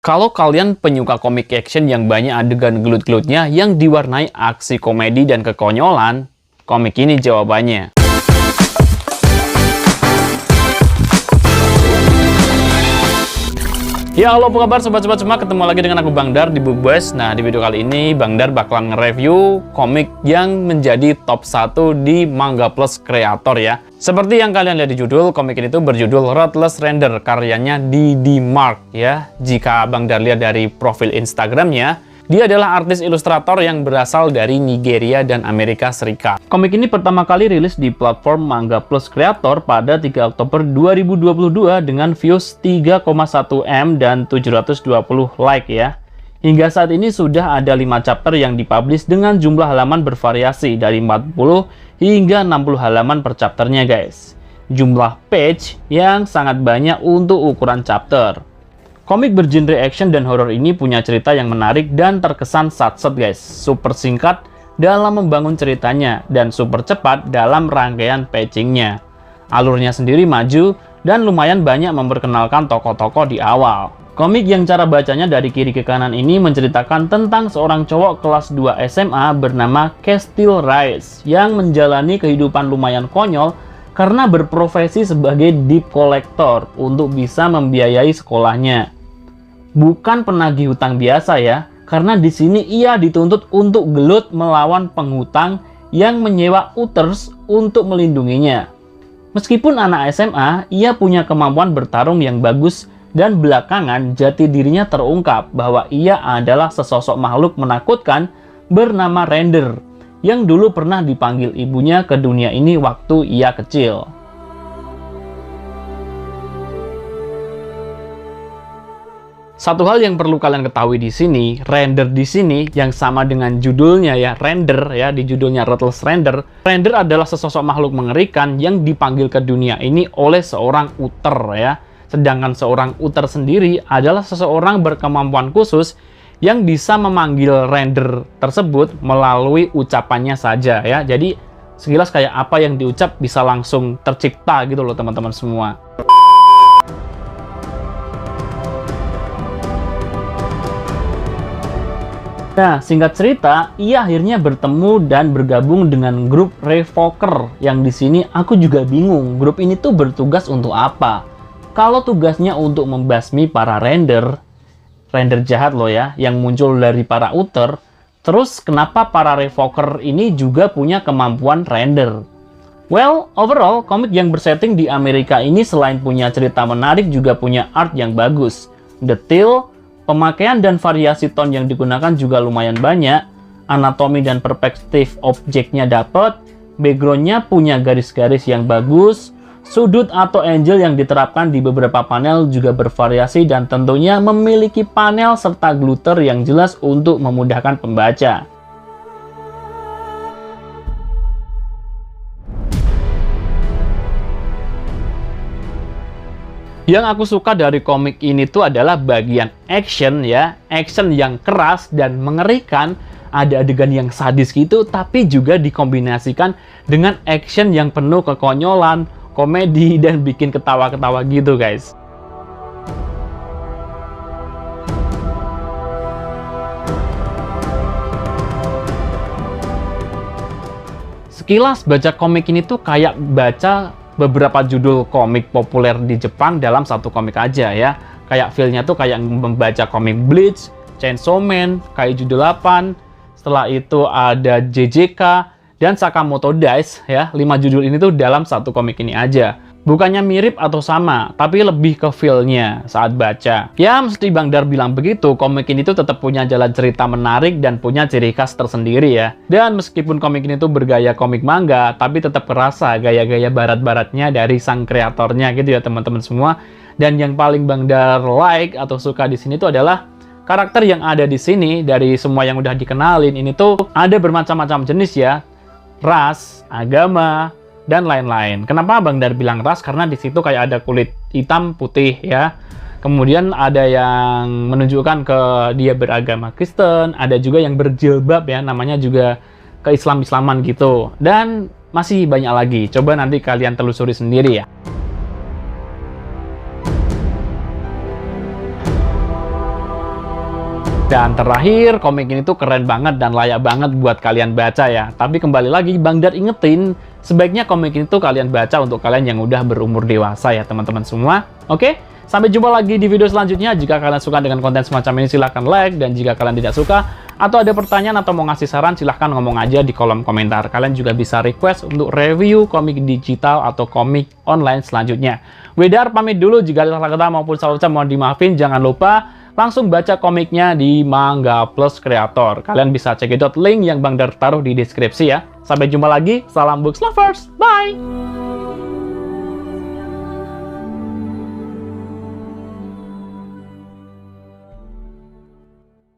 Kalau kalian penyuka komik action yang banyak adegan gelut-gelutnya yang diwarnai aksi komedi dan kekonyolan, komik ini jawabannya. Ya, halo apa kabar sobat-sobat semua, ketemu lagi dengan aku Bang Dar di BookBuzz. Nah, di video kali ini Bang Dar bakalan nge-review komik yang menjadi top 1 di Manga Plus Creator ya. Seperti yang kalian lihat di judul, komik ini tuh berjudul Ruthless Render, karyanya Didi Mark ya. Jika Bang Dar lihat dari profil Instagramnya, dia adalah artis ilustrator yang berasal dari Nigeria dan Amerika Serikat. Komik ini pertama kali rilis di platform Manga Plus Creator pada 3 Oktober 2022 dengan views 3,1 M dan 720 like ya. Hingga saat ini sudah ada 5 chapter yang dipublish dengan jumlah halaman bervariasi dari 40 hingga 60 halaman per chapternya guys. Jumlah page yang sangat banyak untuk ukuran chapter. Komik bergenre action dan horror ini punya cerita yang menarik dan terkesan satset guys. Super singkat dalam membangun ceritanya dan super cepat dalam rangkaian pagingnya. Alurnya sendiri maju dan lumayan banyak memperkenalkan tokoh-tokoh di awal. Komik yang cara bacanya dari kiri ke kanan ini menceritakan tentang seorang cowok kelas 2 SMA bernama Kestil Rice yang menjalani kehidupan lumayan konyol karena berprofesi sebagai debt collector untuk bisa membiayai sekolahnya. Bukan penagih hutang biasa ya, karena di sini ia dituntut untuk gelut melawan penghutang yang menyewa uters untuk melindunginya. Meskipun anak SMA, ia punya kemampuan bertarung yang bagus dan belakangan jati dirinya terungkap bahwa ia adalah sesosok makhluk menakutkan bernama Render yang dulu pernah dipanggil ibunya ke dunia ini waktu ia kecil. Satu hal yang perlu kalian ketahui di sini, Render di sini yang sama dengan judulnya ya, Render ya, di judulnya Ruthless Render. Render adalah sesosok makhluk mengerikan yang dipanggil ke dunia ini oleh seorang uter ya. Sedangkan seorang uter sendiri adalah seseorang berkemampuan khusus yang bisa memanggil Render tersebut melalui ucapannya saja ya. Jadi sekilas kayak apa yang diucap bisa langsung tercipta gitu loh teman-teman semua. Nah, singkat cerita, ia akhirnya bertemu dan bergabung dengan grup Revoker yang di sini aku juga bingung. Grup ini tuh bertugas untuk apa? Kalau tugasnya untuk membasmi para Render jahat loh ya, yang muncul dari para Uther, terus kenapa para Revoker ini juga punya kemampuan Render? Well, overall, komik yang bersetting di Amerika ini selain punya cerita menarik juga punya art yang bagus, detail, pemakaian dan variasi tone yang digunakan juga lumayan banyak, anatomi dan perspektif objeknya dapat, backgroundnya punya garis-garis yang bagus, sudut atau angle yang diterapkan di beberapa panel juga bervariasi dan tentunya memiliki panel serta glitter yang jelas untuk memudahkan pembaca. Yang aku suka dari komik ini tuh adalah bagian action ya, action yang keras dan mengerikan, ada adegan yang sadis gitu, tapi juga dikombinasikan dengan action yang penuh kekonyolan, komedi, dan bikin ketawa-ketawa gitu guys. Sekilas baca komik ini tuh kayak baca beberapa judul komik populer di Jepang dalam satu komik aja ya. Kayak feel-nya tuh kayak membaca komik Bleach, Chainsaw Man, Kaiju 8, setelah itu ada JJK, dan Sakamoto Days ya. 5 judul ini tuh dalam satu komik ini aja. Bukannya mirip atau sama, tapi lebih ke feel-nya saat baca. Ya, mesti Bang Dar bilang begitu, komik ini tuh tetap punya jalan cerita menarik dan punya ciri khas tersendiri ya. Dan meskipun komik ini tuh bergaya komik manga, tapi tetap kerasa gaya-gaya barat-baratnya dari sang kreatornya gitu ya teman-teman semua. Dan yang paling Bang Dar like atau suka di sini tuh adalah karakter yang ada di sini. Dari semua yang udah dikenalin, ini tuh ada bermacam-macam jenis ya. Ras, agama, dan lain-lain. Kenapa Bang Dar bilang ras? Karena di situ kayak ada kulit hitam, putih ya. Kemudian ada yang menunjukkan ke dia beragama Kristen, ada juga yang berjilbab ya, namanya juga ke-Islam-Islaman gitu. Dan masih banyak lagi. Coba nanti kalian telusuri sendiri ya. Dan terakhir, komik ini tuh keren banget dan layak banget buat kalian baca ya. Tapi kembali lagi, Bang Dar ingetin, sebaiknya komik ini tuh kalian baca untuk kalian yang udah berumur dewasa ya teman-teman semua. Oke, sampai jumpa lagi di video selanjutnya. Jika kalian suka dengan konten semacam ini, silahkan like. Dan jika kalian tidak suka, atau ada pertanyaan atau mau ngasih saran, silahkan ngomong aja di kolom komentar. Kalian juga bisa request untuk review komik digital atau komik online selanjutnya. Widar pamit dulu, jika ada salah kata maupun salah ucap mohon dimaafin. Jangan lupa langsung baca komiknya di Manga Plus Creator. Kalian bisa cekidot link yang Bang Dar taruh di deskripsi ya. Sampai jumpa lagi, salam books lovers, bye!